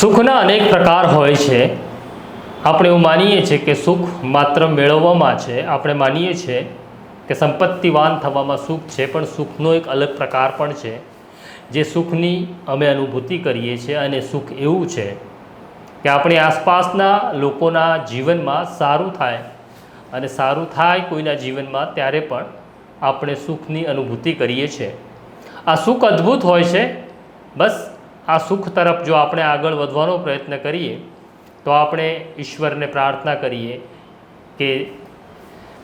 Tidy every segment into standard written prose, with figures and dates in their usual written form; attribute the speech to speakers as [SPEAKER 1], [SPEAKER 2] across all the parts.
[SPEAKER 1] સુખના અનેક પ્રકાર હોય છે. આપણે એવું માનીએ છીએ કે સુખ માત્ર મેળવવામાં છે. આપણે માનીએ છીએ કે સંપત્તિવાન થવામાં સુખ છે, પણ સુખનો એક અલગ પ્રકાર પણ છે જે સુખની અમે અનુભૂતિ કરીએ છીએ. અને સુખ એવું છે કે આપણી આસપાસના લોકોના જીવનમાં સારું થાય, અને સારું થાય કોઈના જીવનમાં ત્યારે પણ આપણે સુખની અનુભૂતિ કરીએ છીએ. આ સુખ અદ્ભુત હોય છે. બસ આ સુખ તરફ જો આપણે આગળ વધવાનો પ્રયત્ન કરીએ તો આપણે ઈશ્વરને પ્રાર્થના કરીએ કે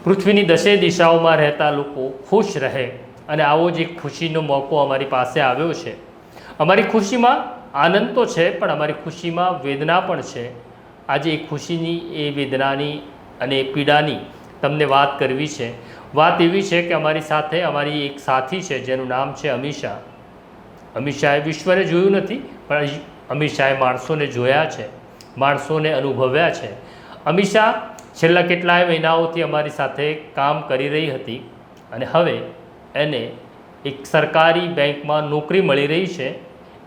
[SPEAKER 1] પૃથ્વીની દસે દિશાઓમાં રહેતા લોકો ખુશ રહે. અને આવો જ એક ખુશીનો મોકો અમારી પાસે આવ્યો છે. અમારી ખુશીમાં આનંદ તો છે, પણ અમારી ખુશીમાં વેદના પણ છે. આજે એ ખુશીની, એ વેદનાની અને એ પીડાની તમને વાત કરવી છે. વાત એવી છે કે અમારી સાથે અમારી એક સાથી છે જેનું નામ છે અમીષા. અમીષાએ વિશ્વને જોયું નથી, પણ અમીષાએ માણસોને જોયા છે, માણસોને અનુભવ્યા છે. અમીષા છેલ્લા કેટલાય મહિનાઓથી અમારી સાથે કામ કરી રહી હતી, અને હવે એને એક સરકારી બેંકમાં નોકરી મળી રહી છે.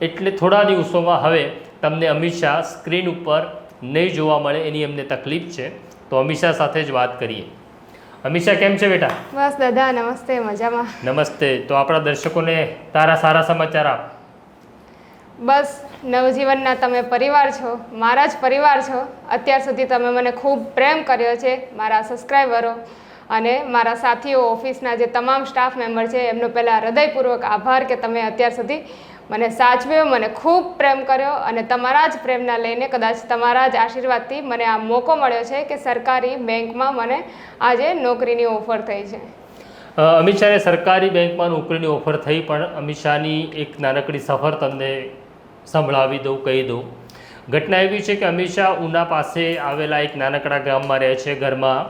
[SPEAKER 1] એટલે થોડા દિવસોમાં હવે તમને અમીષા સ્ક્રીન ઉપર નહીં જોવા મળે, એની અમને તકલીફ છે. તો અમીષા સાથે જ વાત કરીએ. અમીષા, કેમ છે બેટા?
[SPEAKER 2] બસ દાદા, નમસ્તે, મજામાં.
[SPEAKER 1] નમસ્તે. તો આપણા દર્શકોને તારા સારા સમાચાર આપ.
[SPEAKER 2] બસ નવજીવનના તમે પરિવાર છો, મારા જ પરિવાર છો. અત્યાર સુધી તમે મને ખૂબ પ્રેમ કર્યો છે, મારા સબસ્ક્રાઈબરો અને મારા સાથીઓ, ઓફિસના જે તમામ સ્ટાફ મેમ્બર છે, એમનો પહેલાં હૃદયપૂર્વક આભાર કે તમે અત્યાર સુધી મને સાચવ્યો, મને ખૂબ પ્રેમ કર્યો. અને તમારા જ પ્રેમના લઈને, કદાચ તમારા જ આશીર્વાદથી મને આ મોકો મળ્યો છે કે સરકારી બેંકમાં મને આજે નોકરીની ઓફર થઈ છે.
[SPEAKER 1] અમીષાને સરકારી બેંકમાં નોકરીની ઓફર થઈ, પણ અમીષાની એક નાનકડી સફર તમને સંભળાવી દઉં, કહી દઉં. ઘટના એવી છે કે અમીષા ઉના પાસે આવેલા એક નાનકડા ગામમાં રહે છે. ઘરમાં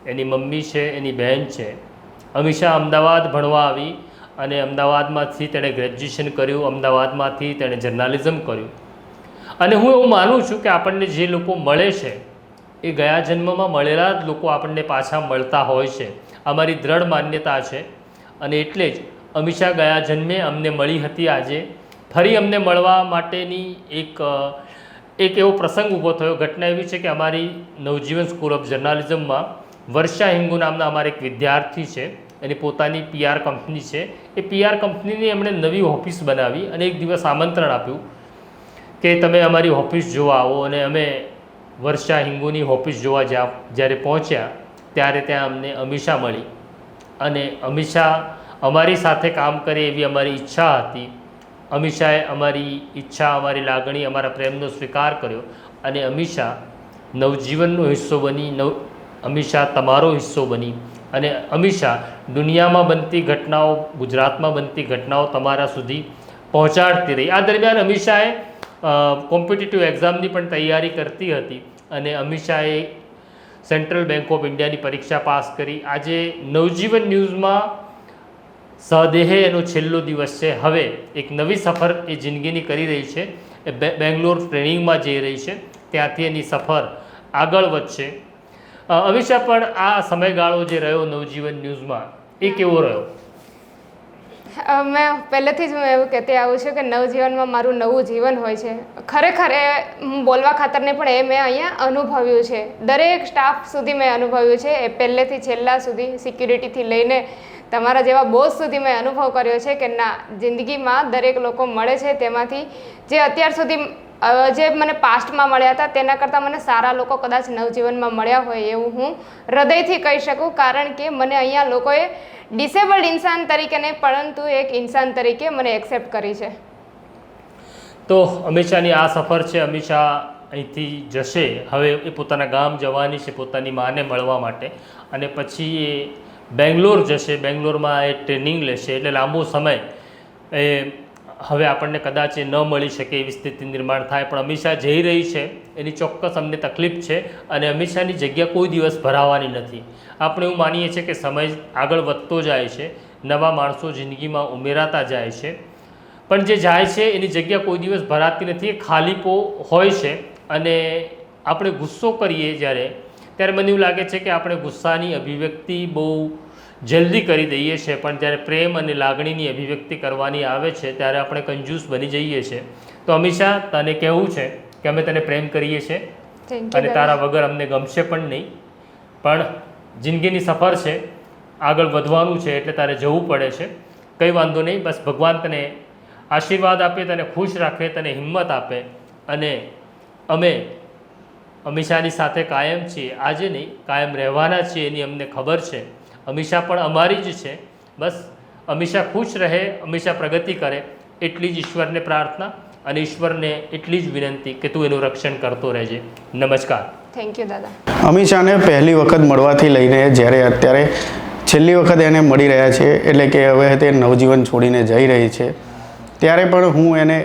[SPEAKER 1] એની મમ્મી છે, એની બહેન છે. અમીષા અમદાવાદ ભણવા આવી, અને અમદાવાદમાંથી તેણે ગ્રેજ્યુએશન કર્યું. અમદાવાદમાંથી તેણે જર્નાલિઝમ કર્યું. અને હું એવું માનું છું કે આપણને જે લોકો મળે છે એ ગયા જન્મમાં મળેલા જ લોકો આપણને પાછા મળતા હોય છે. અમારી દ્રઢ માન્યતા છે. અને એટલે જ અમીષા ગયા જન્મે અમને મળી હતી. આજે ફરી અમને મળવા માટેની એક એવો પ્રસંગ ઊભો થયો. ઘટના એવી છે કે અમારી નવજીવન સ્કૂલ ઓફ જર્નાલિઝમમાં વર્ષા હિંગુ નામના અમારા એક વિદ્યાર્થી છે. એની પોતાની PR કંપની છે. એ PR કંપનીની એમણે નવી ઓફિસ બનાવી, અને એક દિવસ આમંત્રણ આપ્યું કે તમે અમારી ઓફિસ જોવા આવો. અને અમે વર્ષા હિંગુની ઓફિસ જોવા જ્યારે પહોંચ્યા ત્યારે ત્યાં અમને અમીષા મળી. અને અમીષા અમારી સાથે કામ કરે એવી અમારી ઈચ્છા હતી. અમીષાએ અમારી ઈચ્છા, અમારી લાગણી, અમારા પ્રેમનો સ્વીકાર કર્યો. અને અમીષા નવજીવનનો હિસ્સો બની. અમીષા તમારો હિસ્સો બની. અને અમીષા દુનિયામાં બનતી ઘટનાઓ, ગુજરાતમાં બનતી ઘટનાઓ તમારા સુધી પહોંચાડતી રહી. આ દરમિયાન અમીષાએ કોમ્પિટિટિવ એક્ઝામની પણ તૈયારી કરતી હતી. અને અમીષાએ સેન્ટ્રલ બેંક ઓફ ઇન્ડિયાની પરીક્ષા પાસ કરી. આજે નવજીવન ન્યૂઝમાં સદેહે એનો છેલ્લો દિવસ છે. હવે એક નવી સફર એ જિંદગીની કરી રહી છે. એ બેંગ્લોર ટ્રેનિંગમાં જઈ રહી છે. ત્યાંથી એની સફર આગળ વધશે. અમીષા, પણ આ સમયગાળો જે રહ્યો નવજીવન ન્યૂઝમાં, એ કેવો રહ્યો?
[SPEAKER 2] મેં પહેલેથી જ હું એવું કહેતી આવું છું કે નવજીવનમાં મારું નવું જીવન હોય છે. ખરેખર એ હું બોલવા ખાતર નહીં, પણ એ મેં અહીંયા અનુભવ્યું છે. દરેક સ્ટાફ સુધી મેં અનુભવ્યું છે. એ પહેલેથી છેલ્લા સુધી, સિક્યુરિટીથી લઈને તમારા જેવા બોસ સુધી મેં અનુભવ કર્યો છે કે ના, જિંદગીમાં દરેક લોકો મળે છે. તેમાંથી જે અત્યાર સુધી જે મને પાસ્ટમાં મળ્યા હતા તેના કરતાં મને સારા લોકો કદાચ નવજીવનમાં મળ્યા હોય એવું હું હૃદયથી કહી શકું. કારણ કે મને અહીંયા લોકોએ ડિસેબલ્ડ ઇન્સાન તરીકે નહીં, પરંતુ એક ઇન્સાન તરીકે મને એક્સેપ્ટ કરી છે.
[SPEAKER 1] તો અમીષાની આ સફર છે. અમીષા અહીંથી જશે. હવે એ પોતાના ગામ જવાની છે પોતાની માને મળવા માટે. અને પછી એ બેંગ્લોર જશે. બેંગ્લોરમાં એ ટ્રેનિંગ લેશે. એટલે લાંબો સમય એ હવે આપણને કદાચ એ ન મળી શકે એવી સ્થિતિ નિર્માણ થાય. પણ અમીષા જઈ રહી છે, એની ચોક્કસ અમને તકલીફ છે. અને અમીષાની જગ્યા કોઈ દિવસ ભરાવાની નથી. આપણે એવું માનીએ છીએ કે સમય આગળ વધતો જાય છે, નવા માણસો જિંદગીમાં ઉમેરાતા જાય છે, પણ જે જાય છે એની જગ્યા કોઈ દિવસ ભરાતી નથી. એ ખાલીપો હોય છે. અને આપણે ગુસ્સો કરીએ ત્યારે મને એવું લાગે છે કે આપણે ગુસ્સાની અભિવ્યક્તિ બહુ જલ્દી કરી દઈએ છીએ, પણ જ્યારે પ્રેમ અને લાગણીની અભિવ્યક્તિ કરવાની આવે છે ત્યારે આપણે કંજૂસ બની જઈએ છીએ. તો અમીષા, તને કહેવું છે કે અમે તને પ્રેમ કરીએ છીએ
[SPEAKER 2] થેન્ક યુ
[SPEAKER 1] અને તારા વગર અમને ગમશે પણ નહીં, પણ જિંદગીની સફર છે, આગળ વધવાનું છે એટલે તારે જવું પડે છે. કંઈ વાંધો નહીં, બસ ભગવાન તને આશીર્વાદ આપે, તને ખુશ રાખે, તને હિંમત આપે અને અમે અમીષાની સાથે કાયમ છીએ, આજે નહીં કાયમ રહેવાના છીએ એની અમને ખબર છે. અમીષા પણ અમારી જ છે. બસ અમીષા ખુશ રહે, અમીષા પ્રગતિ કરે એટલી જ ઈશ્વરને પ્રાર્થના અને ઈશ્વરને એટલી જ વિનંતી કે તું એનું રક્ષણ કરતો રહેજે. નમસ્કાર.
[SPEAKER 2] થેન્ક યુ દાદા.
[SPEAKER 3] અમીષાને પહેલી વખત મળવાથી લઈને જ્યારે અત્યારે છેલ્લી વખત એને મળી રહ્યા છે, એટલે કે હવે તે નવજીવન છોડીને જઈ રહી છે, ત્યારે પણ હું એને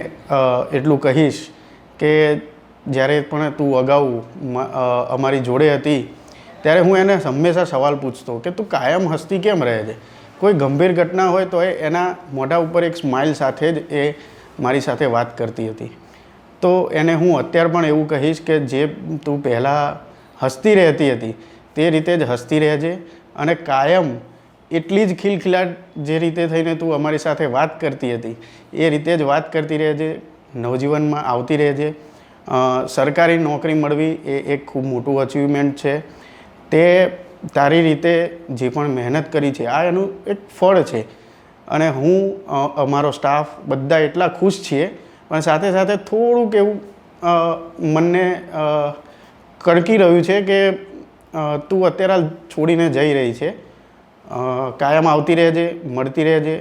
[SPEAKER 3] એટલું કહીશ કે જ્યારે પણ તું અગાઉ અમારી જોડે હતી ત્યારે હું એને હંમેશા સવાલ પૂછતો કે તું કાયમ હસતી કેમ રહે છે. કોઈ ગંભીર ઘટના હોય તો એના મોઢા ઉપર એક સ્માઇલ સાથે જ એ મારી સાથે વાત કરતી હતી. તો એને હું અત્યારે પણ એવું કહીશ કે જે તું પહેલાં હસતી રહેતી હતી તે રીતે જ હસતી રહેજે અને કાયમ એટલી જ ખિલખિલાટ જે રીતે થઈને તું અમારી સાથે વાત કરતી હતી એ રીતે જ વાત કરતી રહેજે, નવજીવનમાં આવતી રહેજે. સરકારી નોકરી મળવી એ એક ખૂબ મોટું અચીવમેન્ટ છે. તે તારી રીતે જે પણ મહેનત કરી છે આ એનું એક ફળ છે અને હું અમારો સ્ટાફ બધા એટલા ખુશ છીએ, પણ સાથે સાથે થોડુંક એવું મનને કડકી રહ્યું છે કે તું અત્યારે છોડીને જઈ રહી છે. કાયમ આવતી રહેજે, મળતી રહેજે.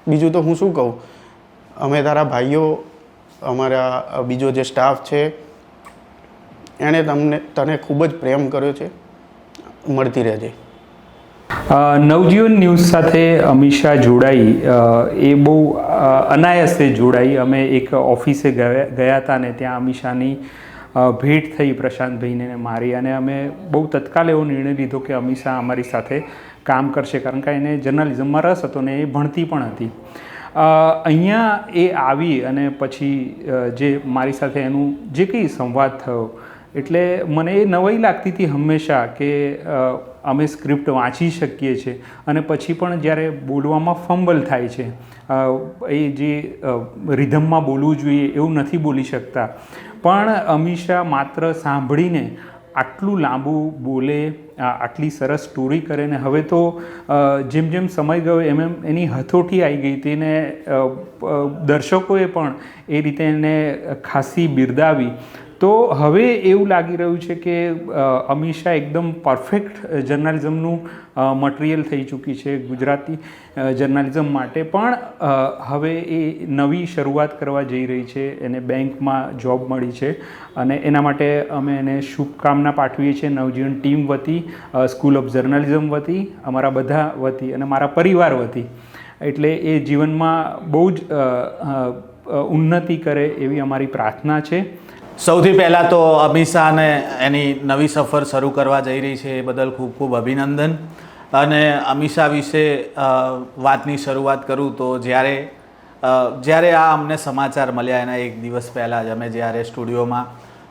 [SPEAKER 3] બીજું તો હું શું કહું, અમે તારા ભાઈઓ, અમારા બીજો જે સ્ટાફ છે એણે તને ખૂબ જ પ્રેમ કર્યો છે. મળતી રહેજે.
[SPEAKER 4] નવજીવન ન્યૂઝ સાથે અમીષા જોડાઈ એ બહુ અનાયાસે જોડાઈ. અમે એક ઓફિસે ગયા હતા ને ત્યાં અમીષાની ભેટ થઈ પ્રશાંતભાઈને ને મારી, અને અમે બહુ તત્કાલ એવો નિર્ણય લીધો કે અમીષા અમારી સાથે કામ કરશે, કારણ કે એને જર્નલિઝમમાં રસ હતો ને એ ભણતી પણ હતી. અહીંયા એ આવી અને પછી જે મારી સાથે એનું જે કંઈ સંવાદ થયો એટલે મને એ નવાઈ લાગતી હતી હંમેશા કે અમે સ્ક્રિપ્ટ વાંચી શકીએ છીએ અને પછી પણ જ્યારે બોલવામાં ફંબલ થાય છે, એ જે રિધમમાં બોલવું જોઈએ એવું નથી બોલી શકતા, પણ અમીષા માત્ર સાંભળીને આટલું લાંબુ બોલે, આટલી સરસ સ્ટોરી કરે ને હવે તો જેમ જેમ સમય ગયો એમ એમ એની હથોટી આવી ગઈ હતી ને દર્શકોએ પણ એ રીતે એને ખાસી બિરદાવી. તો હવે એવું લાગી રહ્યું છે કે અમીષા એકદમ પરફેક્ટ જર્નલિઝમનું મટીરિયલ થઈ ચૂકી છે ગુજરાતી જર્નલિઝમ માટે. પણ હવે એ નવી શરૂઆત કરવા જઈ રહી છે, એને બેંકમાં જોબ મળી છે અને એના માટે અમે એને શુભકામના પાઠવીએ છીએ નવજીવન ટીમ વતી, સ્કૂલ ઓફ જર્નલિઝમ વતી, અમારા બધા વતી અને મારા પરિવાર વતી. એટલે એ જીવનમાં બહુ જ ઉન્નતિ કરે એવી અમારી પ્રાર્થના છે.
[SPEAKER 5] સૌથી પહેલાં તો અમીષાને એની નવી સફર શરૂ કરવા જઈ રહી છે એ બદલ ખૂબ ખૂબ અભિનંદન. અને અમીષા વિશે વાતની શરૂઆત કરું તો જ્યારે આ અમને સમાચાર મળ્યા એના એક દિવસ પહેલાં જ અમે જ્યારે સ્ટુડિયોમાં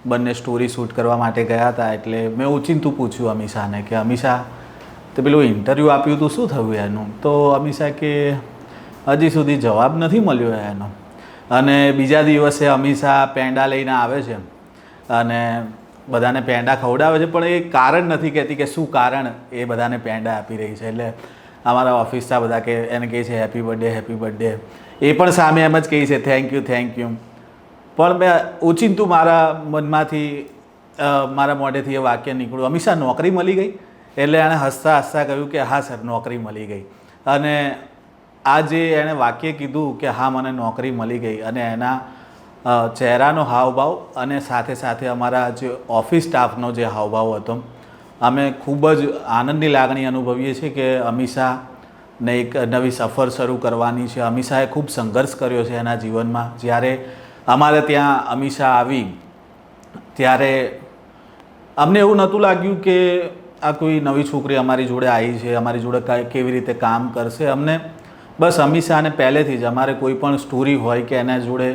[SPEAKER 5] બંને સ્ટોરી શૂટ કરવા માટે ગયા હતા, એટલે મેં ઓચિંતું પૂછ્યું અમીષાને કે અમીષા તે પેલું ઇન્ટરવ્યૂ આપ્યું હતું શું થયું એનું? તો અમીષા કે હજી સુધી જવાબ નથી મળ્યો એનો. અને બીજા દિવસે અમીષા પેંડા લઈને આવે છે અને બધાને પેંડા ખવડાવે છે, પણ એ કારણ નથી કહેતી કે શું કારણ એ બધાને પેંડા આપી રહી છે. એટલે અમારા ઓફિસના બધા કે એને કહે છે હેપી બર્થડે, હેપી બર્થડે. એ પણ સામે એમ જ કહે છે થેન્ક યુ, થેન્ક યુ. પણ મેં ઓચિંતું મારા મનમાંથી મારા મોઢેથી એ વાક્ય નીકળ્યું, અમીષા નોકરી મળી ગઈ? એટલે એણે હસતા હસતા કહ્યું કે હા સર નોકરી મળી ગઈ. અને આ જે એણે વાક્ય કીધું કે હા મને નોકરી મળી ગઈ અને એના ચહેરાનો હાવભાવ અને સાથે સાથે અમારા જે ઓફિસ સ્ટાફનો જે હાવભાવ હતો, અમે ખૂબ જ આનંદની લાગણી અનુભવીએ છીએ કે અમીષાને એક નવી સફર શરૂ કરવાની છે. અમીષાએ ખૂબ સંઘર્ષ કર્યો છે એના જીવનમાં. જ્યારે અમારે ત્યાં અમીષા આવી ત્યારે અમને એવું નહોતું લાગ્યું કે આ કોઈ નવી છોકરી અમારી જોડે આવી છે, અમારી જોડે કેવી રીતે કામ કરશે. અમને બસ અમીષાને પહેલેથી જ અમારે કોઈ પણ સ્ટોરી હોય કે એના જોડે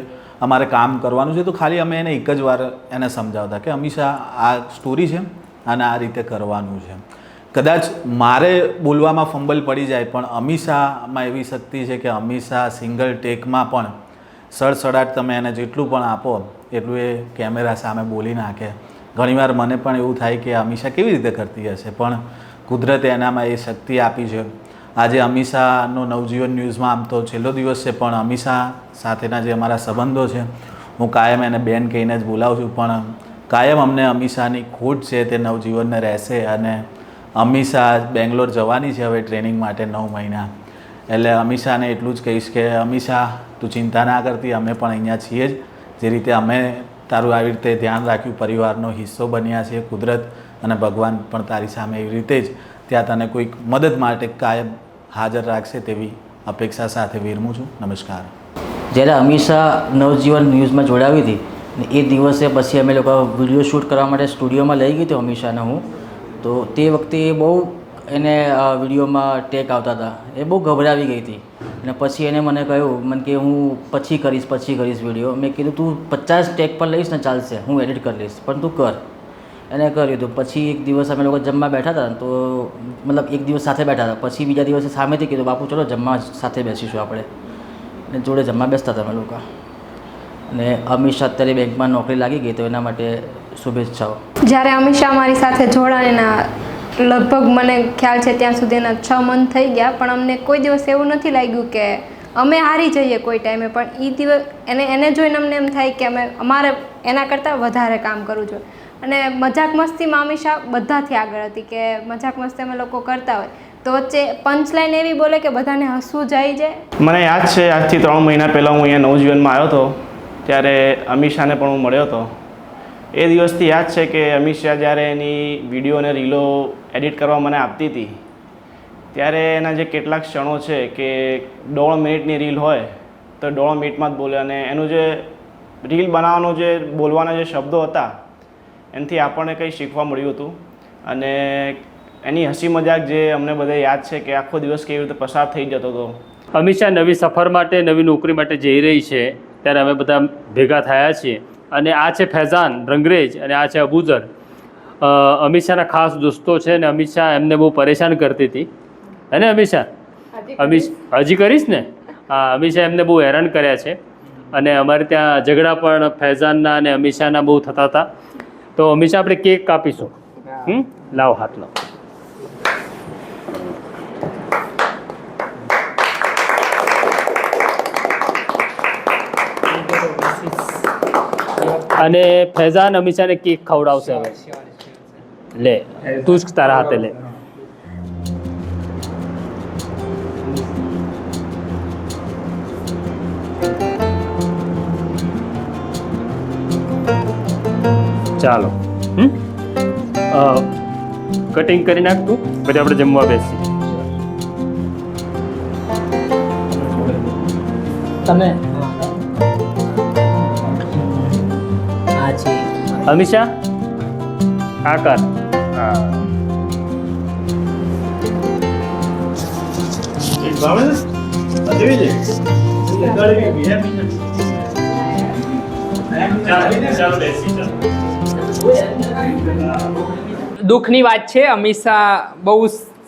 [SPEAKER 5] અમારે કામ કરવાનું છે તો ખાલી અમે એને એક જ વાર એને સમજાવતા કે અમીષા આ સ્ટોરી છે અને આ રીતે કરવાનું છે. કદાચ મારે બોલવામાં ફંબલ પડી જાય પણ અમીષામાં એવી શક્તિ છે કે અમીષા સિંગલ ટેકમાં પણ સડસડાટ તમે એને જેટલું પણ આપો એટલું એ કેમેરા સામે બોલી નાખે. ઘણીવાર મને પણ એવું થાય કે અમીષા કેવી રીતે કરતી હશે, પણ કુદરતે એનામાં એ શક્તિ આપી છે. આજે અમીષાનો નવજીવન ન્યૂઝમાં આમ તો છેલ્લો દિવસ છે, પણ અમીષા સાથેના જે અમારા સંબંધો છે હું કાયમ એને બેન કહીને જ બોલાવું છું, પણ કાયમ અમને અમીષાની ખોટ છે તે નવજીવનને રહેશે. અને અમીષા બેંગ્લોર જવાની છે હવે ટ્રેનિંગ માટે 9 મહિના. એટલે અમીષાને એટલું જ કહીશ કે અમીષા તું ચિંતા ના કરતી, અમે પણ અહીંયા છીએ જ. જે રીતે અમે તારું આવી રીતે ધ્યાન રાખ્યું, પરિવારનો હિસ્સો બન્યા છે, કુદરત અને ભગવાન પણ તારી સામે એવી રીતે જ ત્યાં તને કોઈક મદદ માટે કાયમ હાજર રાખશે તેવી અપેક્ષા સાથે વિરમું છું. નમસ્કાર.
[SPEAKER 6] જ્યારે અમીષા નવજીવન ન્યૂઝમાં જોડાવી હતી ને એ દિવસે પછી અમે લોકો વિડીયો શૂટ કરવા માટે સ્ટુડિયોમાં લઈ ગઈ હતી અમીષાને હું. તો તે વખતે એ બહુ એને વિડીયોમાં ટેક આવતા હતા, એ બહુ ગભરાવી ગઈ હતી. અને પછી એને મને કહ્યું કે હું પછી કરીશ વિડીયો. મેં કીધું તું 50 ટેક પર લઈશ ને ચાલશે, હું એડિટ કરી લઈશ, પણ તું કર. એને કર્યું હતું. પછી એક દિવસ અમે લોકો જમવા બેઠા હતા, તો મતલબ એક દિવસ સાથે બેઠા હતા, પછી બીજા દિવસે સામેથી કીધું બાપુ ચલો જમવા સાથે બેસીશું આપણે. અને જોડે જમવા બેસતા હતા અમે લોકો. અને અમીષા અત્યારે બેંકમાં નોકરી લાગી ગઈ, તો એના માટે શુભેચ્છાઓ.
[SPEAKER 2] જ્યારે અમીષા અમારી સાથે જોડાણીના લગભગ મને ખ્યાલ છે ત્યાં સુધી એના 6 મંથ થઈ ગયા, પણ અમને કોઈ દિવસ એવું નથી લાગ્યું કે અમે હારી જઈએ કોઈ ટાઈમે. પણ એ દિવસ એને જોઈને અમને એમ થાય કે અમારે એના કરતાં વધારે કામ કરવું જોઈએ. અને મજાક મસ્તીમાં અમીષા બધાથી આગળ હતી, કે મજાક મસ્તી અમે લોકો કરતા હોય તો વચ્ચે પંચલાઈન એવી બોલે કે બધાને હસવું જાય છે.
[SPEAKER 7] મને યાદ છે આજથી 3 મહિના પહેલાં હું અહીંયા નવજીવનમાં આવ્યો હતો, ત્યારે અમીષાને પણ હું મળ્યો હતો. એ દિવસથી યાદ છે કે અમીષા જ્યારે એની વિડીયો અને રીલો એડિટ કરવા મને આપતી હતી, ત્યારે એના જે કેટલાક ક્ષણો છે કે 1.5 મિનિટની રીલ હોય તો 1.5 મિનિટમાં જ બોલે, અને એનું જે રીલ બનાવવાનો જે બોલવાના જે શબ્દો હતા એનાથી આપણને કંઈ શીખવા મળ્યું હતું. અને એની હસી મજાક જે અમને બધે યાદ છે કે આખો દિવસ કેવી રીતે પસાર થઈ જતો હતો.
[SPEAKER 1] અમીષા નવી સફર માટે, નવી નોકરી માટે જઈ રહી છે, ત્યારે અમે બધા ભેગા થયા છીએ. અને આ છે ફૈઝાન રંગરેજ અને આ છે અબુઝર. અમીષાના ખાસ દોસ્તો છે ને અમીષા એમને બહુ પરેશાન કરતી હતી, હે અમીષા? હજી કરીશ ને? હા, અમીષા એમને બહુ હેરાન કર્યા છે. અને અમારે ત્યાં ઝઘડા પણ ફૈઝાનના અને અમીષાના બહુ થતા હતા. તો અમીષા આપણે કેક કાપીશું. લાવો હાથ લાવો. અને ફૈઝાન અમીષાને કેક ખવડાવશે હવે. લે તું જ તારા હાથે લે. ચાલો કટિંગ કરી નાખ તું, પછી આપણે જમવા બેસી.
[SPEAKER 8] તમે
[SPEAKER 1] અમીષા આ કર. હા
[SPEAKER 8] દુઃખની વાત છે, અમીષા બહુ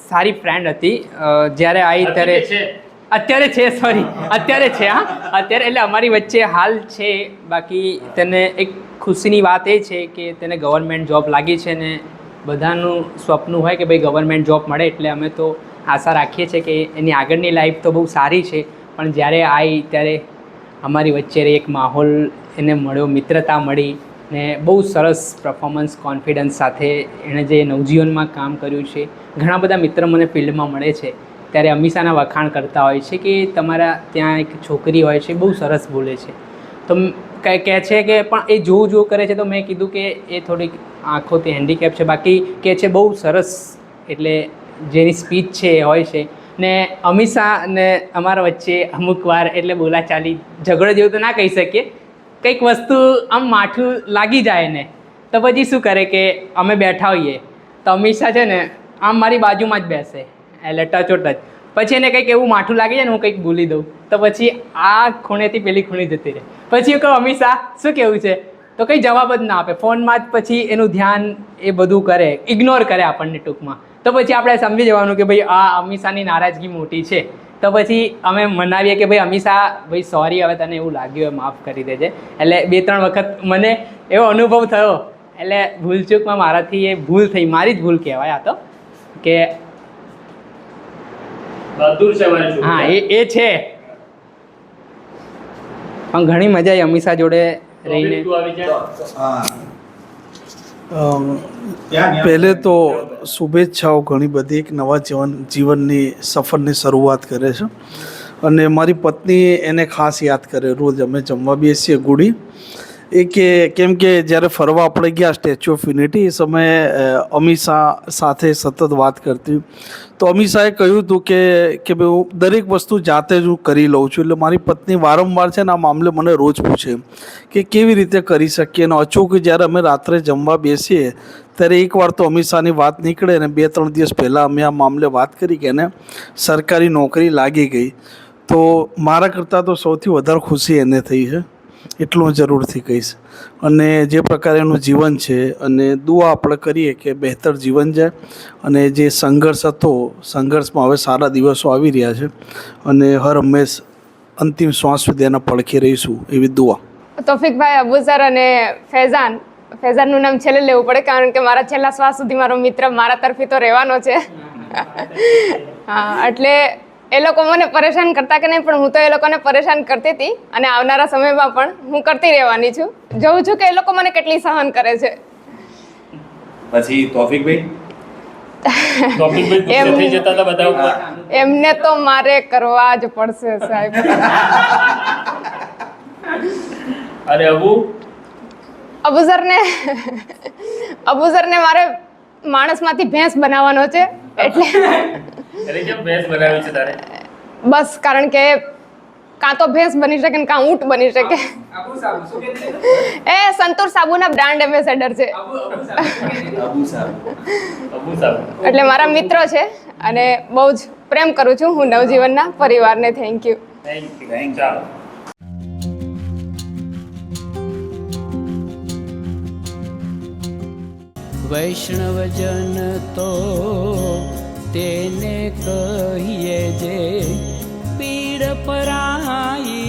[SPEAKER 8] સારી ફ્રેન્ડ હતી. જ્યારે આવી ત્યારે અત્યારે છે હા, અત્યારે એટલે અમારી વચ્ચે હાલ છે. બાકી તેને એક ખુશીની વાત એ છે કે તેને ગવર્મેન્ટ જોબ લાગી છે ને બધાનું સ્વપ્ન હોય કે ભાઈ ગવર્મેન્ટ જોબ મળે, એટલે અમે તો આશા રાખીએ છીએ કે એની આગળની લાઈફ તો બહુ સારી છે. પણ જ્યારે આવી ત્યારે અમારી વચ્ચે એક માહોલ એને મળ્યો, મિત્રતા મળી ને બહુ સરસ પરફોર્મન્સ કોન્ફિડન્સ સાથે એણે જે નવજીવનમાં કામ કર્યું છે. ઘણા બધા મિત્ર મને ફિલ્ડમાં મળે છે ત્યારે અમીષાના વખાણ કરતા હોય છે કે તમારા ત્યાં એક છોકરી હોય છે બહુ સરસ બોલે છે. તો કહે છે કે પણ એ જોવું કરે છે. તો મેં કીધું કે એ થોડીક આંખોથી હેન્ડીકેપ છે, બાકી કહે છે બહુ સરસ, એટલે જેની સ્પીચ છે એ હોય છે. ને અમીષા ને અમારા વચ્ચે અમુક વાર એટલે બોલાચાલી ઝઘડો જેવું તો ના કહી શકીએ, કંઈક વસ્તુ આમ માઠું લાગી જાય ને તો પછી શું કરે કે અમે બેઠા હોઈએ તો અમીષા છે ને આમ મારી બાજુમાં જ બેસે, એટલે ટચો ટચ. પછી એને કંઈક એવું માઠું લાગી જાય ને હું કંઈક ભૂલી દઉં તો પછી આ ખૂણેથી પેલી ખૂણે જતી રહે. પછી હું કહું અમીષા શું કહેવું છે, તો કંઈ જવાબ જ ના આપે, ફોનમાં જ પછી એનું ધ્યાન એ બધું કરે, ઇગ્નોર કરે આપણને ટૂંકમાં. તો પછી આપણે સમજી જવાનું કે ભાઈ આ અમીષાની નારાજગી મોટી છે, તો પછી અમે મનાવીએ કે ભાઈ અમીષા ભાઈ સોરી, હવે તને એવું લાગ્યું હોય માફ કરી દેજે. એટલે 2-3 વખત મને એવો અનુભવ થયો, એટલે ભૂલચૂકમાં મારાથી એ ભૂલ થઈ, મારી જ ભૂલ કહેવાય આ તો, કે
[SPEAKER 1] બહાદુર છે મારી છોકરી.
[SPEAKER 8] હા એ છે. પણ ઘણી મજા આવી અમીષા જોડે રહીને.
[SPEAKER 1] તું આવી જા.
[SPEAKER 9] પહેલે તો શુભેચ્છાઓ ઘણી બધી, એક નવા જીવનની સફરની શરૂઆત કરે છે. અને મારી પત્ની એને ખાસ યાદ કરે, રોજ અમે જમવા બેસીએ ગુડી એ કે, કેમ કે જ્યારે ફરવા આપણે ગયા સ્ટેચ્યુ ઓફ યુનિટી એ સમયે અમીષા સાથે સતત વાત કરતી. તો અમીષાએ કહ્યું હતું કે ભાઈ હું દરેક વસ્તુ જાતે જ હું કરી લઉં છું. એટલે મારી પત્ની વારંવાર છે ને આ મામલે મને રોજ પૂછે કે કેવી રીતે કરી શકીએ. અને અચૂક જ્યારે અમે રાત્રે જમવા બેસીએ ત્યારે એકવાર તો અમીષાની વાત નીકળે અને 2-3 દિવસ પહેલાં અમે આ મામલે વાત કરી કે એને સરકારી નોકરી લાગી ગઈ. તો મારા કરતાં તો સૌથી વધારે ખુશી એને થઈ છે, એટલું જરૂરથી કહીશ. અને જે પ્રકારે એનું જીવન છે, અને દુઆ આપણે કરીએ કે બહેતર જીવન જાય. અને જે સંઘર્ષ હતો, સંઘર્ષમાં હવે સારા દિવસો આવી રહ્યા છે, અને હર હંમેશ અંતિમ શ્વાસ સુધી એના પડખે રહીશું એવી દુઆ.
[SPEAKER 2] તોફિકભાઈ, અબુઝર અને ફૈઝાનનું નામ છેલ્લે લેવું પડે, કારણ કે મારા છેલ્લા શ્વાસ સુધી મારો મિત્ર મારા તરફી તો રહેવાનો છે. હા, એટલે એ લોકો મને પરેશાન કરતા કે નહીં, પણ હું તો એ લોકોને પરેશાન કરતી હતી, અને આવનારા સમયમાં પણ હું કરતી રહેવાની છું. જોઉં છું કે એ લોકો મને કેટલી સહન કરે છે.
[SPEAKER 5] પછી તોફિકભાઈ
[SPEAKER 1] ગુસ્સે થઈ જતા હતા બધા ઉપર.
[SPEAKER 2] એમને તો મારે કરવા જ પડશે સાહેબ.
[SPEAKER 1] અને
[SPEAKER 2] અબુઝરને મારે માણસમાંથી ભેંસ બનાવવાનો છે. એટલે
[SPEAKER 1] કેમ ભેંસ બનાવી છે તારે?
[SPEAKER 2] બસ કારણ કે કાં તો ભેંસ બની શકે ને કાં ઊંટ બની શકે. એ સંતૂર સાબુના બ્રાન્ડ એમ્બેસેડર છે. એટલે મારા મિત્રો છે અને બહુ જ પ્રેમ કરું છું હું નવજીવનના પરિવારને. Thank you.
[SPEAKER 1] ચાલો.
[SPEAKER 10] વૈષ્ણવજન તો તેને કહીએ જે પીડ પરાઈ.